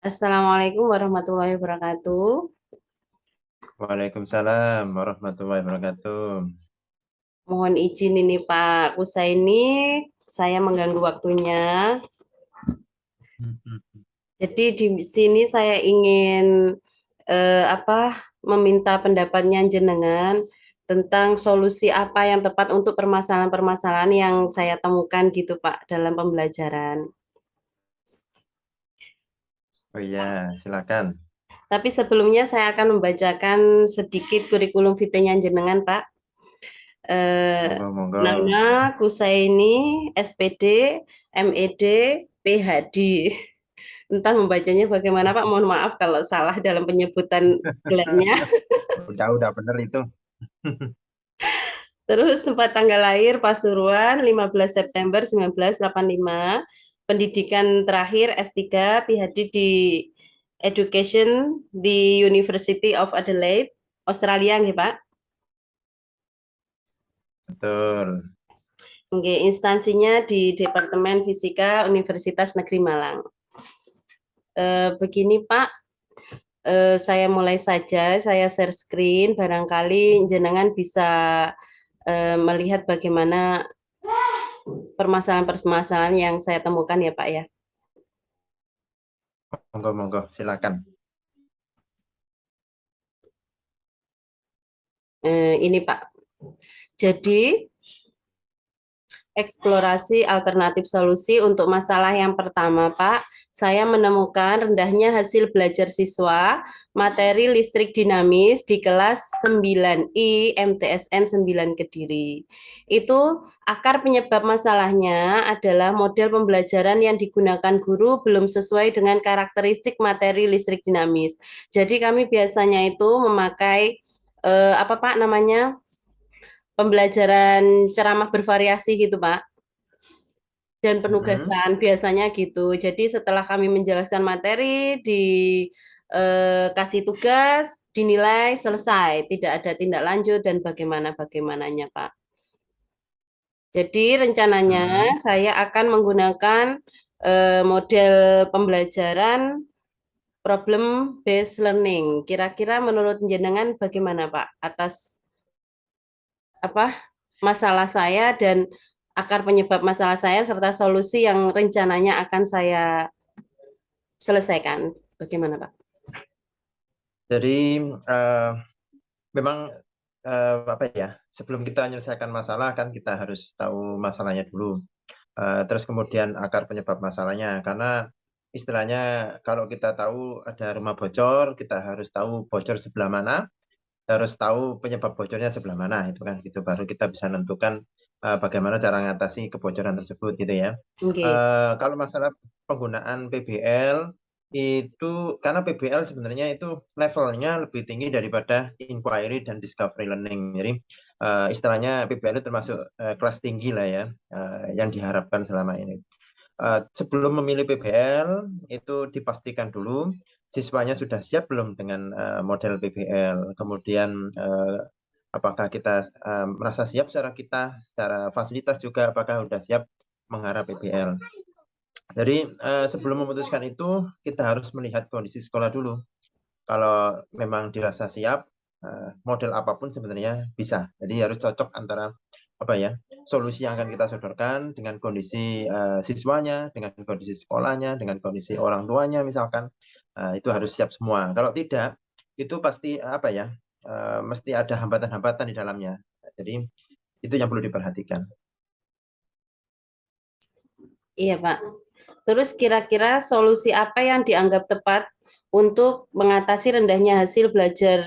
Assalamualaikum warahmatullahi wabarakatuh. Waalaikumsalam warahmatullahi wabarakatuh. Mohon izin ini Pak Kusaini, saya mengganggu waktunya. Jadi di sini saya ingin meminta pendapatnya jenengan tentang solusi apa yang tepat untuk permasalahan-permasalahan yang saya temukan gitu Pak dalam pembelajaran. Oh iya, silakan. Tapi sebelumnya saya akan membacakan sedikit kurikulum vitae-nya jenengan Pak. Eh, Monggo, monggo. Nama Kusaini, SPD, MED, PhD. Entah membacanya bagaimana Pak, mohon maaf kalau salah dalam penyebutan gelarnya. Udah bener itu. Terus tempat tanggal lahir Pasuruan 15 September 1985. Pendidikan terakhir S3, PhD di Education di University of Adelaide, Australia nggih Pak. Betul. Oke, instansinya di Departemen Fisika Universitas Negeri Malang. Begini Pak, saya mulai saja, saya share screen, barangkali jenengan bisa melihat bagaimana permasalahan-permasalahan yang saya temukan ya Pak ya. Monggo, monggo, silakan. Ini Pak. Jadi eksplorasi alternatif solusi untuk masalah yang pertama, Pak. Saya menemukan rendahnya hasil belajar siswa materi listrik dinamis di kelas 9I MTSN 9 Kediri. Itu akar penyebab masalahnya adalah model pembelajaran yang digunakan guru belum sesuai dengan karakteristik materi listrik dinamis. Jadi kami biasanya itu memakai apa Pak namanya? Pembelajaran ceramah bervariasi gitu, Pak. Dan penugasan biasanya gitu. Jadi setelah kami menjelaskan materi, dikasih tugas, dinilai, selesai. Tidak ada tindak lanjut dan bagaimananya, Pak. Jadi rencananya saya akan menggunakan model pembelajaran problem based learning. Kira-kira menurut jenengan bagaimana, Pak? Atas apa masalah saya dan akar penyebab masalah saya serta solusi yang rencananya akan saya selesaikan. Bagaimana, Pak? Jadi memang apa ya? Sebelum kita menyelesaikan masalah kan kita harus tahu masalahnya dulu. Terus kemudian akar penyebab masalahnya. Karena istilahnya kalau kita tahu ada rumah bocor, kita harus tahu bocor sebelah mana, harus tahu penyebab bocornya sebelah mana, itu kan gitu baru kita bisa menentukan bagaimana cara mengatasi kebocoran tersebut gitu ya. Oke. Kalau masalah penggunaan PBL itu karena PBL sebenarnya itu levelnya lebih tinggi daripada inquiry dan discovery learning. Jadi istilahnya PBL itu termasuk kelas tinggi lah ya, yang diharapkan selama ini. Sebelum memilih PBL itu dipastikan dulu siswanya sudah siap belum dengan model PBL. Kemudian apakah kita merasa siap secara fasilitas juga apakah sudah siap mengharap PBL. Jadi sebelum memutuskan itu kita harus melihat kondisi sekolah dulu. Kalau memang dirasa siap, model apapun sebenarnya bisa. Jadi harus cocok antara apa ya solusi yang akan kita sodorkan dengan kondisi siswanya, dengan kondisi sekolahnya, dengan kondisi orang tuanya misalkan. Itu harus siap semua. Kalau tidak, itu pasti apa ya mesti ada hambatan-hambatan di dalamnya. Jadi itu yang perlu diperhatikan. Iya, Pak. Terus kira-kira solusi apa yang dianggap tepat untuk mengatasi rendahnya hasil belajar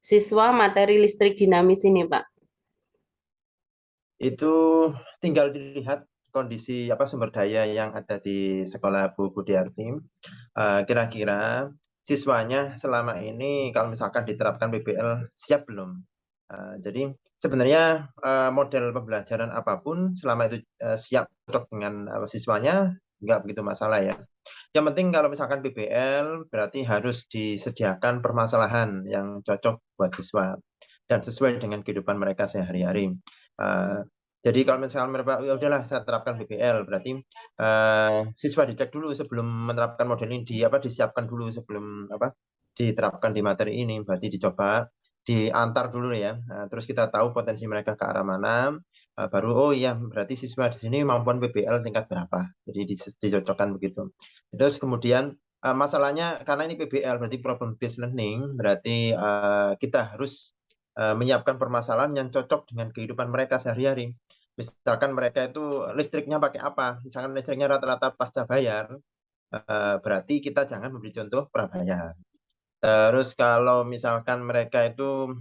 siswa materi listrik dinamis ini, Pak? Itu tinggal dilihat kondisi apa sumber daya yang ada di sekolah Bu Budiarti. Kira-kira siswanya selama ini kalau misalkan diterapkan PBL siap belum? Jadi sebenarnya model pembelajaran apapun selama itu siap cocok dengan siswanya nggak begitu masalah ya. Yang penting kalau misalkan PBL berarti harus disediakan permasalahan yang cocok buat siswa dan sesuai dengan kehidupan mereka sehari-hari. Jadi kalau misalkan mereka ya udahlah saya terapkan BBL, berarti siswa dicek dulu sebelum menerapkan model ini, disiapkan dulu sebelum diterapkan di materi ini, berarti dicoba diantar dulu ya. Terus kita tahu potensi mereka ke arah mana, baru oh iya berarti siswa di sini kemampuan BBL tingkat berapa. Jadi dicocokkan begitu. Terus kemudian masalahnya karena ini PBL berarti problem based learning, berarti kita harus menyiapkan permasalahan yang cocok dengan kehidupan mereka sehari-hari. Misalkan mereka itu listriknya pakai apa? Misalkan listriknya rata-rata pasca bayar, berarti kita jangan memberi contoh prabayar. Terus kalau misalkan mereka itu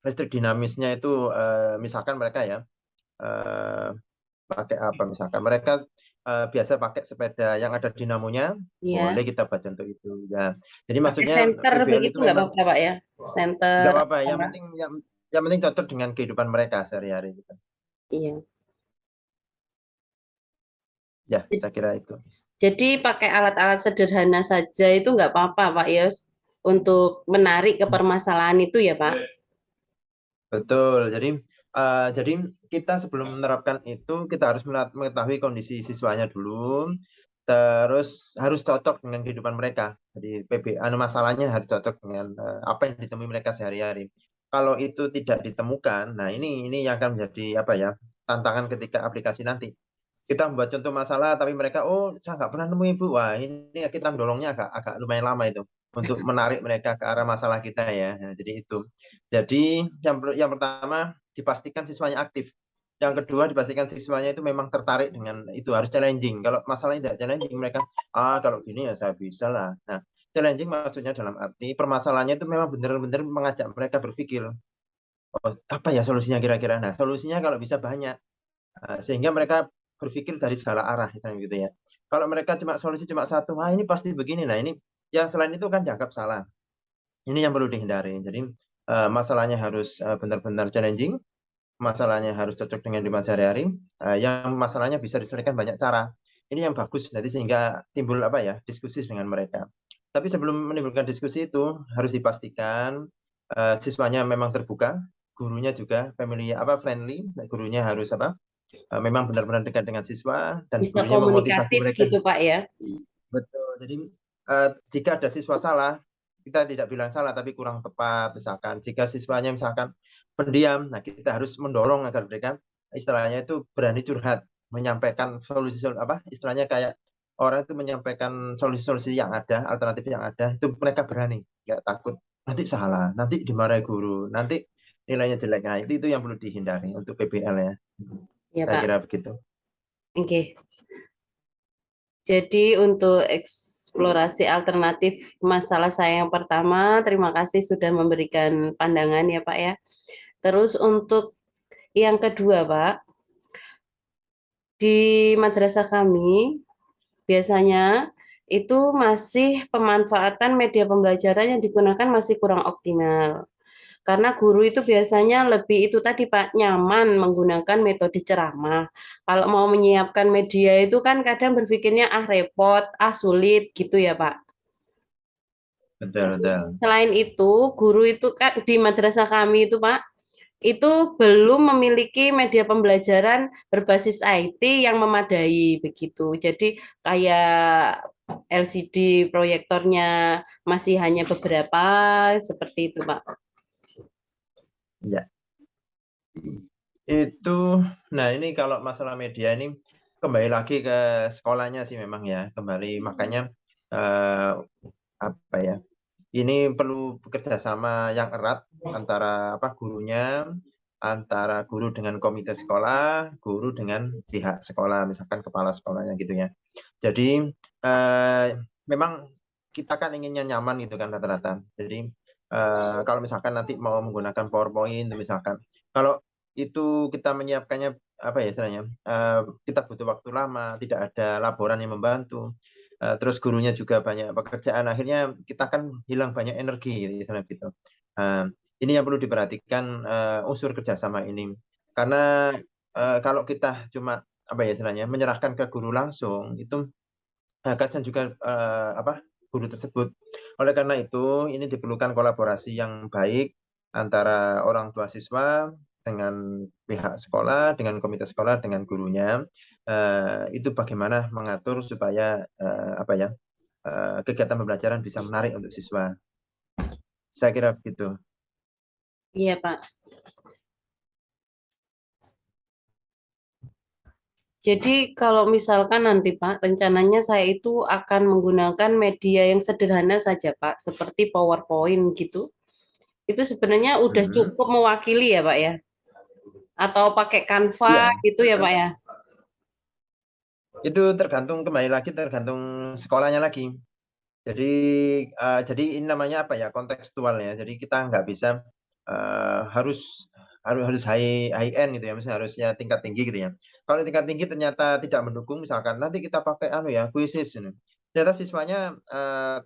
listrik dinamisnya itu misalkan mereka ya pakai apa? Misalkan mereka biasa pakai sepeda yang ada dinamonya, Ya. boleh kita buat contoh itu ya. Jadi Pakai maksudnya senter PBL begitu itu nggak memang apa-apa, Pak ya? Senter nggak apa-apa. Yang apa? penting yang penting cocok dengan kehidupan mereka sehari-hari gitu. Iya. Ya, saya kira itu. Jadi pakai alat-alat sederhana saja itu nggak apa-apa, Pak ya, untuk menarik ke permasalahan itu ya, Pak. Betul. Jadi kita sebelum menerapkan itu kita harus mengetahui kondisi siswanya dulu, terus harus cocok dengan kehidupan mereka. Jadi masalahnya harus cocok dengan apa yang ditemui mereka sehari-hari. Kalau itu tidak ditemukan, nah ini yang akan menjadi apa ya tantangan ketika aplikasi nanti. Kita membuat contoh masalah, tapi mereka, oh saya nggak pernah nemu ibu. Wah ini kita dorongnya agak lumayan lama itu untuk menarik mereka ke arah masalah kita ya. Nah, jadi itu. Jadi yang pertama dipastikan siswanya aktif. Yang kedua dipastikan siswanya itu memang tertarik dengan itu, harus challenging. Kalau masalahnya tidak challenging, mereka kalau gini ya saya bisa lah. Nah, challenging maksudnya dalam arti permasalahannya itu memang benar-benar mengajak mereka berpikir, oh, apa ya solusinya kira-kira. Nah, solusinya kalau bisa banyak. Sehingga mereka berpikir dari segala arah gitu ya. Kalau mereka solusi cuma satu, ini pasti begini. Nah ini yang selain itu kan dianggap salah. Ini yang perlu dihindari. Jadi masalahnya harus benar-benar challenging, masalahnya harus cocok dengan di sehari-hari, yang masalahnya bisa diselesaikan banyak cara. Ini yang bagus, nanti sehingga timbul diskusi dengan mereka. Tapi sebelum menimbulkan diskusi itu harus dipastikan siswanya memang terbuka, gurunya juga friendly, gurunya harus memang benar-benar dekat dengan siswa dan Bisa gurunya memotivasi komunikatif mereka. gitu, Pak ya. Betul. Jadi jika ada siswa salah, kita tidak bilang salah tapi kurang tepat. Misalkan jika siswanya misalkan pendiam, nah kita harus mendorong agar mereka istilahnya itu berani curhat, menyampaikan solusi istilahnya kayak orang itu menyampaikan solusi-solusi yang ada, alternatif yang ada, itu mereka berani, nggak takut. Nanti salah, nanti dimarahi guru, nanti nilainya jelek. Nah, itu yang perlu dihindari untuk PBL ya. Ya, Saya Pak. kira begitu. Oke. Jadi untuk eksplorasi alternatif masalah saya yang pertama, terima kasih sudah memberikan pandangan ya, Pak ya. Terus untuk yang kedua, Pak, di madrasah kami biasanya itu masih pemanfaatan media pembelajaran yang digunakan masih kurang optimal. Karena guru itu biasanya lebih itu tadi Pak, nyaman menggunakan metode ceramah. Kalau mau menyiapkan media itu kan kadang berpikirnya repot, sulit gitu ya Pak. Betul, betul. Selain itu, guru itu kan di madrasah kami itu Pak, itu belum memiliki media pembelajaran berbasis IT yang memadai begitu. Jadi kayak LCD proyektornya masih hanya beberapa seperti itu, Pak. Ya. Itu, nah ini kalau masalah media ini kembali lagi ke sekolahnya sih memang ya, makanya eh, apa ya, ini perlu bekerja sama yang erat antara gurunya, antara guru dengan komite sekolah, guru dengan pihak sekolah, misalkan kepala sekolahnya gitu ya. Jadi eh, memang kita kan inginnya nyaman gitu kan rata-rata. Jadi kalau misalkan nanti mau menggunakan PowerPoint misalkan, kalau itu kita menyiapkannya istilahnya, kita butuh waktu lama, tidak ada laporan yang membantu, terus gurunya juga banyak pekerjaan, akhirnya kita kan hilang banyak energi misalnya gitu. Ini yang perlu diperhatikan, unsur kerjasama ini, karena kalau kita cuma istilahnya menyerahkan ke guru langsung itu kasihan juga guru tersebut. Oleh karena itu ini diperlukan kolaborasi yang baik antara orang tua siswa dengan pihak sekolah, dengan komite sekolah, dengan gurunya, itu bagaimana mengatur supaya kegiatan pembelajaran bisa menarik untuk siswa. Saya kira begitu. Iya, Pak. Jadi kalau misalkan nanti Pak, rencananya saya itu akan menggunakan media yang sederhana saja Pak, seperti PowerPoint gitu. Itu sebenarnya udah Mhm. cukup mewakili ya Pak ya? Atau pakai Iya, Canva gitu ya Pak ya? itu kembali lagi tergantung sekolahnya lagi. Jadi ini namanya apa ya, kontekstual ya. Jadi kita nggak bisa harus harus high end gitu ya, misalnya harusnya tingkat tinggi gitu ya. Kalau tingkat tinggi ternyata tidak mendukung, misalkan nanti kita pakai quizzes ini. Ternyata siswanya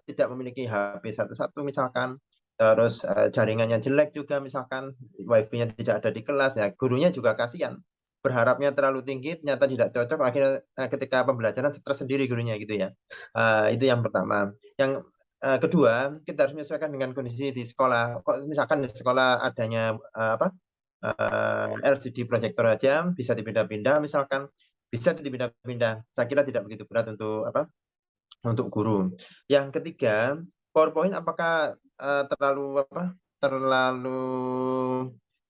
tidak memiliki HP satu-satu misalkan, terus jaringannya jelek juga misalkan, wifi-nya tidak ada di kelas ya, gurunya juga kasihan. Berharapnya terlalu tinggi, ternyata tidak cocok, akhirnya ketika pembelajaran stres sendiri gurunya gitu ya. Itu yang pertama. Yang kedua, kita harus menyesuaikan dengan kondisi di sekolah. Kok misalkan di sekolah adanya LCD proyektor aja bisa dipindah-pindah, misalkan bisa dipindah-pindah. Saya kira tidak begitu berat untuk guru. Yang ketiga, PowerPoint apakah terlalu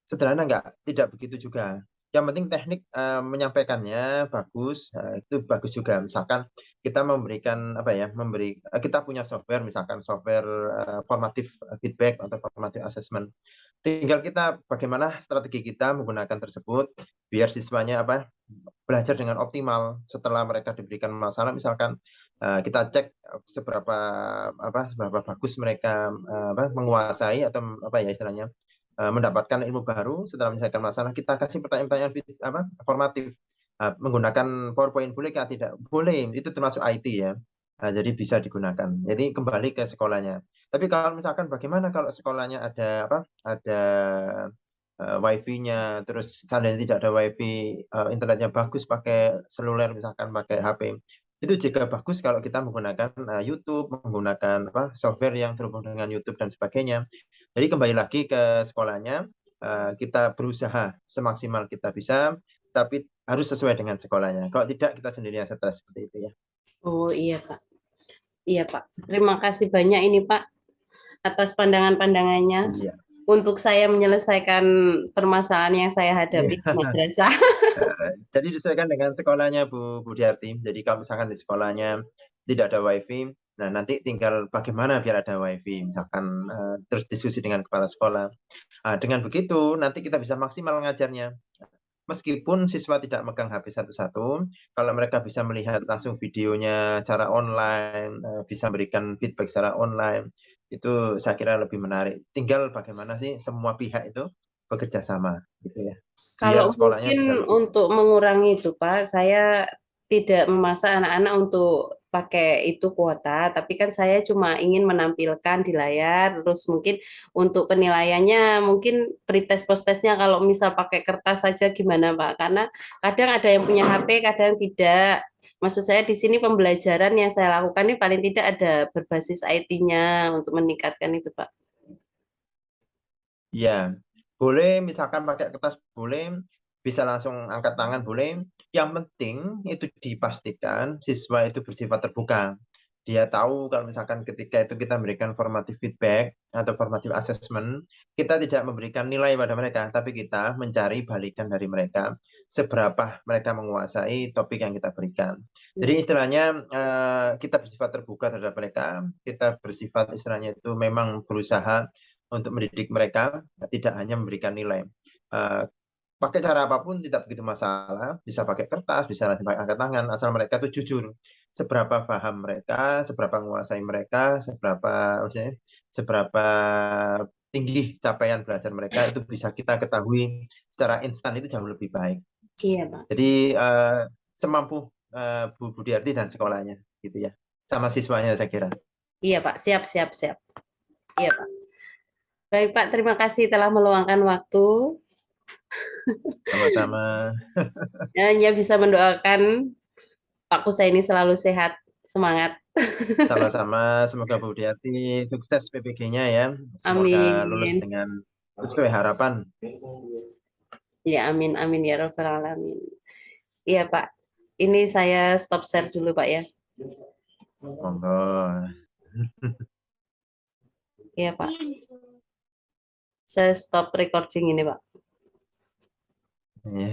sederhana enggak? Tidak begitu juga. Yang penting teknik menyampaikannya bagus, itu bagus juga. Misalkan kita kita punya software, misalkan software formatif feedback atau formatif assessment. Tinggal kita bagaimana strategi kita menggunakan tersebut biar siswanya belajar dengan optimal. Setelah mereka diberikan masalah, misalkan kita cek seberapa bagus mereka menguasai atau istilahnya mendapatkan ilmu baru. Setelah menyelesaikan masalah, kita kasih pertanyaan-pertanyaan formatif. Menggunakan PowerPoint boleh atau tidak? Boleh, itu termasuk IT ya. Jadi bisa digunakan. Jadi kembali ke sekolahnya. Tapi kalau misalkan bagaimana kalau sekolahnya ada wifi-nya, terus seandainya tidak ada wifi, internetnya bagus pakai seluler, misalkan pakai HP. Itu juga bagus kalau kita menggunakan YouTube, menggunakan software yang terhubung dengan YouTube dan sebagainya. Jadi kembali lagi ke sekolahnya, kita berusaha semaksimal kita bisa, tapi harus sesuai dengan sekolahnya. Kalau tidak, kita sendiri yang stres seperti itu ya. Oh iya Pak. Iya Pak. Terima kasih banyak ini Pak atas pandangan-pandangannya Iya. untuk saya menyelesaikan permasalahan yang saya hadapi di Iya. madrasah. Jadi disesuaikan dengan sekolahnya Bu Budiarti. Jadi kalau misalkan di sekolahnya tidak ada wifi, nah nanti tinggal bagaimana biar ada wifi, misalkan terus diskusi dengan kepala sekolah. Dengan begitu nanti kita bisa maksimal ngajarnya. Meskipun siswa tidak megang HP satu-satu, kalau mereka bisa melihat langsung videonya secara online, bisa memberikan feedback secara online, itu saya kira lebih menarik. Tinggal bagaimana sih semua pihak itu bekerja sama, gitu ya. Biar Kalau sekolahnya mungkin bisa lebih. untuk mengurangi itu, Pak, saya tidak memaksa anak-anak untuk pakai itu kuota, tapi kan saya cuma ingin menampilkan di layar, terus mungkin untuk penilaiannya, mungkin pretest postesnya kalau misal pakai kertas saja gimana, Pak? Karena kadang ada yang punya HP, kadang tidak. Maksud saya di sini pembelajaran yang saya lakukan ini paling tidak ada berbasis IT-nya untuk meningkatkan itu, Pak. Ya, boleh misalkan pakai kertas boleh, bisa langsung angkat tangan boleh. Yang penting itu dipastikan siswa itu bersifat terbuka. Dia tahu kalau misalkan ketika itu kita memberikan formative feedback atau formative assessment, kita tidak memberikan nilai pada mereka, tapi kita mencari balikan dari mereka seberapa mereka menguasai topik yang kita berikan. Jadi istilahnya kita bersifat terbuka terhadap mereka, kita bersifat istilahnya itu memang berusaha untuk mendidik mereka, tidak hanya memberikan nilai. Pakai cara apapun tidak begitu masalah, bisa pakai kertas, bisa pakai angkat tangan, asal mereka itu jujur. Seberapa paham mereka, seberapa menguasai mereka, seberapa tinggi capaian belajar mereka, itu bisa kita ketahui secara instan, itu jauh lebih baik. Iya, Pak. Jadi semampu Bu Budiarti dan sekolahnya, gitu ya, sama siswanya saya kira. Iya, Pak. Siap, siap, siap. Iya, Pak. Baik, Pak. Terima kasih telah meluangkan waktu. Sama-sama. Ya bisa mendoakan Pak Kusa ini selalu sehat, semangat. Sama-sama, semoga Bu Diati sukses PPG-nya ya. Semoga lulus Amin. dengan sesuai harapan. Ya, amin, amin ya Rabbal Alamin. Iya, Pak. Ini saya stop share dulu, Pak ya. Monggo. Iya, Pak. Saya stop recording ini, Pak. Iya.